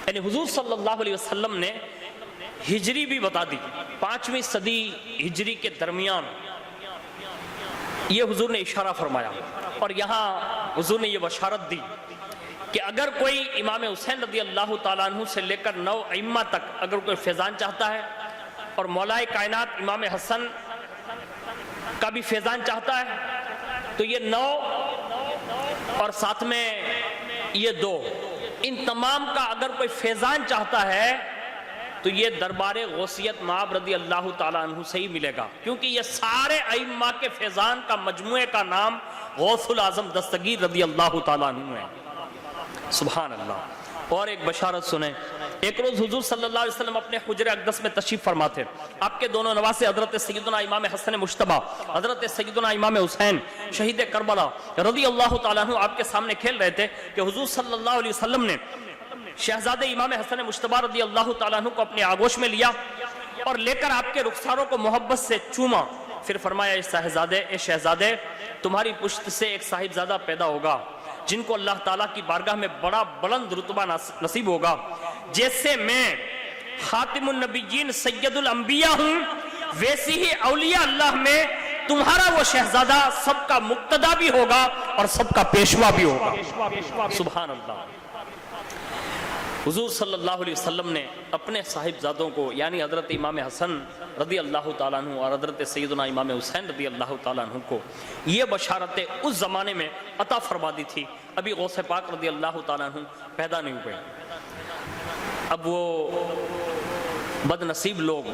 Speaker 2: یعنی حضور صلی اللہ علیہ وسلم نے ہجری بھی بتا دی، 5ویں صدی ہجری کے درمیان یہ حضور نے اشارہ فرمایا، اور یہاں حضور نے یہ بشارت دی کہ اگر کوئی امام حسین رضی اللہ تعالیٰ عنہ سے لے کر 9 ائمہ تک اگر کوئی فیضان چاہتا ہے، اور مولا کائنات امام حسن کا بھی فیضان چاہتا ہے، تو یہ 9 اور ساتھ میں یہ 2، ان تمام کا اگر کوئی فیضان چاہتا ہے تو یہ دربار غوثیت مآب رضی اللہ تعالیٰ عنہ سے ہی ملے گا، کیونکہ یہ سارے ائمہ کے فیضان کا مجموعے کا نام غوث العظم دستگیر رضی اللہ تعالیٰ عنہ ہے۔ سبحان اللہ۔ اور ایک بشارت سنیں، ایک روز حضور صلی اللہ علیہ وسلم اپنے حجر اقدس میں تشریف فرما تھے، آپ کے دونوں نواسے حضرت سیدنا امام حسن مجتبی، حضرت سیدنا امام حسین شہید کربلا رضی اللہ تعالیٰ عنہ آپ کے سامنے کھیل رہے تھے کہ حضور صلی اللہ علیہ وسلم نے شہزادے امام حسن مجتبی رضی اللہ تعالیٰ عنہ کو اپنے آغوش میں لیا اور لے کر آپ کے رخساروں کو محبت سے چوما، پھر فرمایا اے شہزادے تمہاری پشت سے ایک صاحبزادہ پیدا ہوگا جن کو اللہ تعالیٰ کی بارگاہ میں بڑا بلند رتبہ نصیب ہوگا، جیسے میں خاتم النبیین سید الانبیاء ہوں ویسی ہی اولیاء اللہ میں تمہارا وہ شہزادہ سب کا مقتدا بھی ہوگا اور سب کا پیشوا بھی ہوگا۔ سبحان اللہ۔ حضور صلی اللہ علیہ وسلم نے اپنے صاحبزادوں کو یعنی حضرت امام حسن رضی اللہ تعالیٰ عنہ اور حضرت سیدنا امام حسین رضی اللہ تعالیٰ عنہ کو یہ بشارتیں اس زمانے میں عطا فرما دی تھی، ابھی غوث پاک رضی اللہ تعالیٰ عنہ پیدا نہیں ہوئے۔ اب وہ بد نصیب لوگ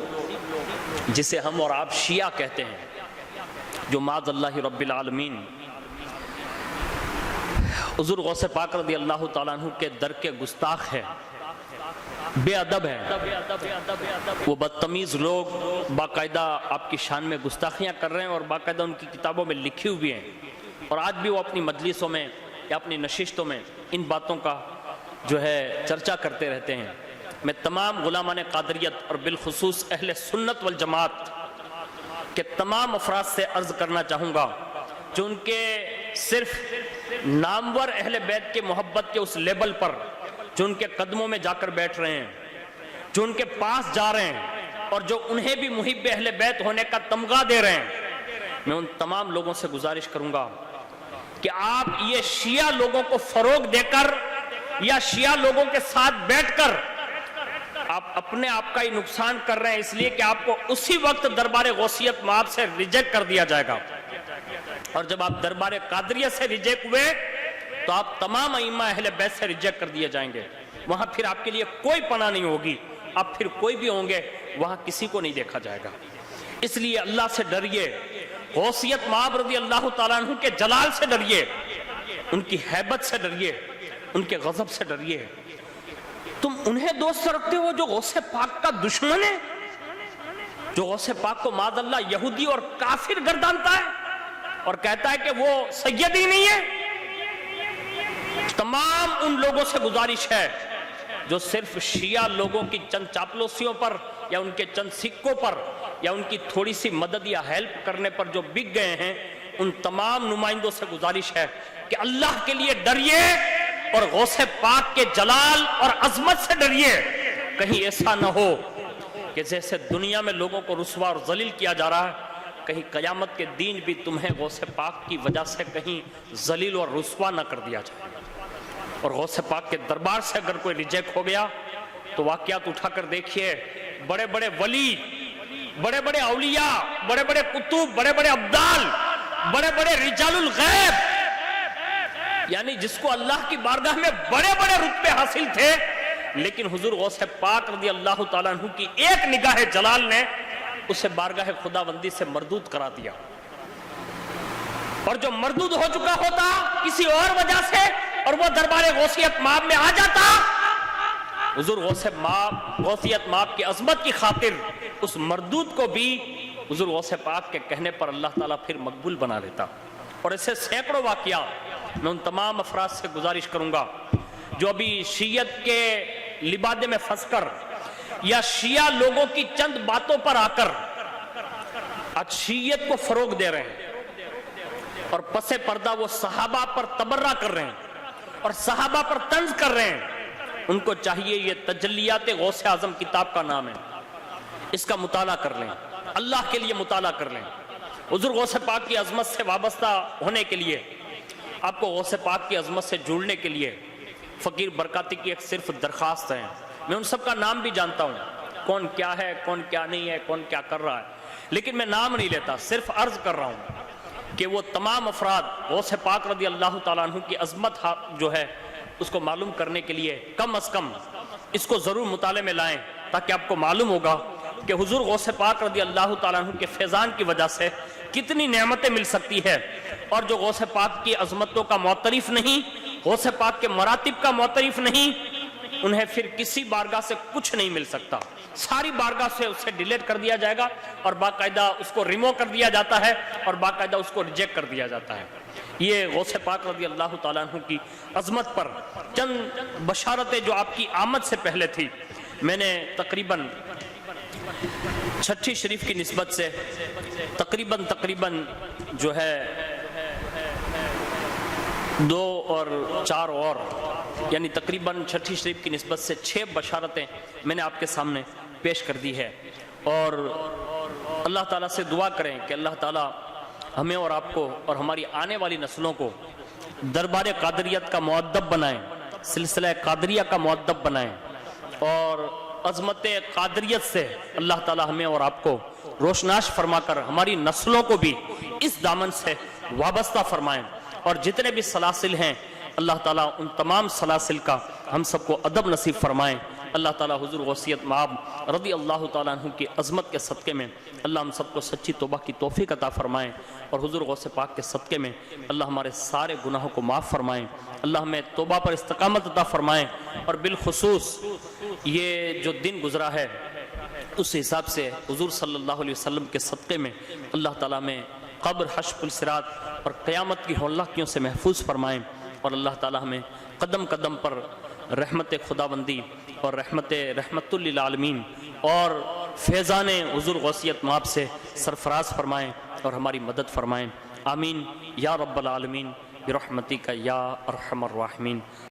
Speaker 2: جسے ہم اور آپ شیعہ کہتے ہیں، جو معاذ اللہ رب العالمین حضور غوث پاک رضی اللہ تعالیٰ عنہ کے در کے گستاخ ہے، بے ادب ہے، وہ بدتمیز لوگ باقاعدہ آپ کی شان میں گستاخیاں کر رہے ہیں اور باقاعدہ ان کی کتابوں میں لکھی ہوئی ہیں، اور آج بھی وہ اپنی مجلسوں میں یا اپنی نشستوں میں ان باتوں کا جو ہے چرچا کرتے رہتے ہیں۔ میں تمام غلامان قادریت اور بالخصوص اہل سنت والجماعت کے تمام افراد سے عرض کرنا چاہوں گا جو ان کے صرف نامور اہل بیت کے محبت کے اس لیبل پر جو ان کے قدموں میں جا کر بیٹھ رہے ہیں، جو ان کے پاس جا رہے ہیں اور جو انہیں بھی محب اہل بیت ہونے کا تمغہ دے رہے ہیں، میں ان تمام لوگوں سے گزارش کروں گا کہ آپ یہ شیعہ لوگوں کو فروغ دے کر یا شیعہ لوگوں کے ساتھ بیٹھ کر آپ اپنے آپ کا ہی نقصان کر رہے ہیں، اس لیے کہ آپ کو اسی وقت دربار غوثیت مآب سے ریجیکٹ کر دیا جائے گا، اور جب آپ دربار قادریت سے ریجیکٹ ہوئے تو آپ تمام ائمہ اہل بیت سے ریجیکٹ کر دیے جائیں گے، وہاں پھر آپ کے لیے کوئی پناہ نہیں ہوگی، آپ پھر کوئی بھی ہوں گے وہاں کسی کو نہیں دیکھا جائے گا۔ اس لیے اللہ سے ڈریے، غوثیت مآب رضی اللہ تعالیٰ عنہ کے جلال سے ڈریے، ان کی ہیبت سے ڈریے، ان کے غضب سے ڈریے۔ تم انہیں دوست رکھتے ہو جو غوث پاک کا دشمن ہے، جو غوث پاک کو معاذ اللہ یہودی اور کافر گردانتا ہے اور کہتا ہے کہ وہ سید ہی نہیں ہے۔ تمام ان لوگوں سے گزارش ہے جو صرف شیعہ لوگوں کی چند چاپلوسیوں پر یا ان کے چند سکوں پر یا ان کی تھوڑی سی مدد یا ہیلپ کرنے پر جو بک گئے ہیں، ان تمام نمائندوں سے گزارش ہے کہ اللہ کے لیے ڈریے اور غوث پاک کے جلال اور عظمت سے ڈریے۔ کہیں ایسا نہ ہو کہ جیسے دنیا میں لوگوں کو رسوا اور ذلیل کیا جا رہا ہے، کہیں قیامت کے دین بھی تمہیں غوث پاک کی وجہ سے کہیں ذلیل اور رسوا نہ کر دیا جائے۔ اور غوث پاک کے دربار سے اگر کوئی ریجیکٹ ہو گیا تو واقعات اٹھا کر دیکھیے، بڑے بڑے ولی، بڑے بڑے اولیاء، بڑے بڑے کتب، بڑے بڑے ابدال، بڑے بڑے رجال الغیب، یعنی جس کو اللہ کی بارگاہ میں بڑے بڑے رتبے حاصل تھے، لیکن حضور غوث پاک رضی اللہ تعالیٰ عنہ کی ایک نگاہ جلال نے اسے بارگاہ خداوندی سے مردود کرا دیا، اور جو مردود ہو چکا ہوتا کسی اور وجہ سے اور وہ دربار غوثیت مآب میں آ جاتا، حضور غوثیت مآب کی عظمت کی خاطر اس مردود کو بھی حضور غوث پاک کے کہنے پر اللہ تعالیٰ پھر مقبول بنا لیتا۔ اور ایسے سینکڑوں واقعات میں ان تمام افراد سے گزارش کروں گا جو ابھی شیعت کے لبادے میں پھنس کر یا شیعہ لوگوں کی چند باتوں پر آ کر آج شیعت کو فروغ دے رہے ہیں، اور پس پردہ وہ صحابہ پر تبرہ کر رہے ہیں اور صحابہ پر طنز کر رہے ہیں۔ ان کو چاہیے، یہ تجلیات غوث اعظم کتاب کا نام ہے، اس کا مطالعہ کر لیں، اللہ کے لیے مطالعہ کر لیں۔ حضور غوث پاک کی عظمت سے وابستہ ہونے کے لیے، آپ کو غوث پاک کی عظمت سے جڑنے کے لیے فقیر برکاتی کی ایک صرف درخواست ہے۔ میں ان سب کا نام بھی جانتا ہوں، کون کیا ہے، کون کیا نہیں ہے، کون کیا کر رہا ہے، لیکن میں نام نہیں لیتا، صرف عرض کر رہا ہوں کہ وہ تمام افراد غوث پاک رضی اللہ تعالیٰ عنہ کی عظمت جو ہے اس کو معلوم کرنے کے لیے کم از کم اس کو ضرور مطالعے میں لائیں، تاکہ آپ کو معلوم ہوگا کہ حضور غوث پاک رضی اللہ تعالیٰ عنہ کے فیضان کی وجہ سے کتنی نعمتیں مل سکتی ہے، اور جو غوث پاک کی عظمتوں کا معترف نہیں، غوث پاک کے مراتب کا معترف نہیں، انہیں پھر کسی بارگاہ سے کچھ نہیں مل سکتا، ساری بارگاہ سے اسے ڈیلیٹ کر دیا جائے گا اور باقاعدہ اس کو ریمو کر دیا جاتا ہے اور باقاعدہ اس کو ریجیکٹ کر دیا جاتا ہے۔ یہ غوث پاک رضی اللہ تعالیٰ عنہ کی عظمت پر چند بشارتیں جو آپ کی آمد سے پہلے تھی، میں نے تقریباً چھٹی شریف کی نسبت سے تقریباً جو ہے 2 اور 4 اور یعنی تقریباً چھٹی شریف کی نسبت سے 6 بشارتیں میں نے آپ کے سامنے پیش کر دی ہے، اور اللہ تعالیٰ سے دعا کریں کہ اللہ تعالیٰ ہمیں اور آپ کو اور ہماری آنے والی نسلوں کو دربار قادریت کا مؤدب بنائیں، سلسلہ قادریہ کا مؤدب بنائیں، اور عظمت قادریت سے اللہ تعالیٰ ہمیں اور آپ کو روشناش فرما کر ہماری نسلوں کو بھی اس دامن سے وابستہ فرمائیں، اور جتنے بھی سلاسل ہیں اللہ تعالیٰ ان تمام سلاسل کا ہم سب کو ادب نصیب فرمائیں۔ اللہ تعالیٰ حضور غوثیت مآب رضی اللہ تعالیٰ عنہ کی عظمت کے صدقے میں اللہ ہم سب کو سچی توبہ کی توفیق عطا فرمائیں، اور حضور غوث پاک کے صدقے میں اللہ ہمارے سارے گناہوں کو معاف فرمائیں، اللہ ہمیں توبہ پر استقامت عطا فرمائیں، اور بالخصوص یہ جو دن گزرا ہے اس حساب سے حضور صلی اللہ علیہ وسلم کے صدقے میں اللہ تعالیٰ میں قبر، حشر، پل صراط اور قیامت کی ہولناکیوں سے محفوظ فرمائیں، اور اللہ تعالیٰ ہمیں قدم قدم پر رحمت خداوندی اور رحمت للعالمین اور فیضان حضور غوثیت مآب سے سرفراز فرمائیں اور ہماری مدد فرمائیں، آمین یا رب العالمین برحمتک یا ارحم الراحمین۔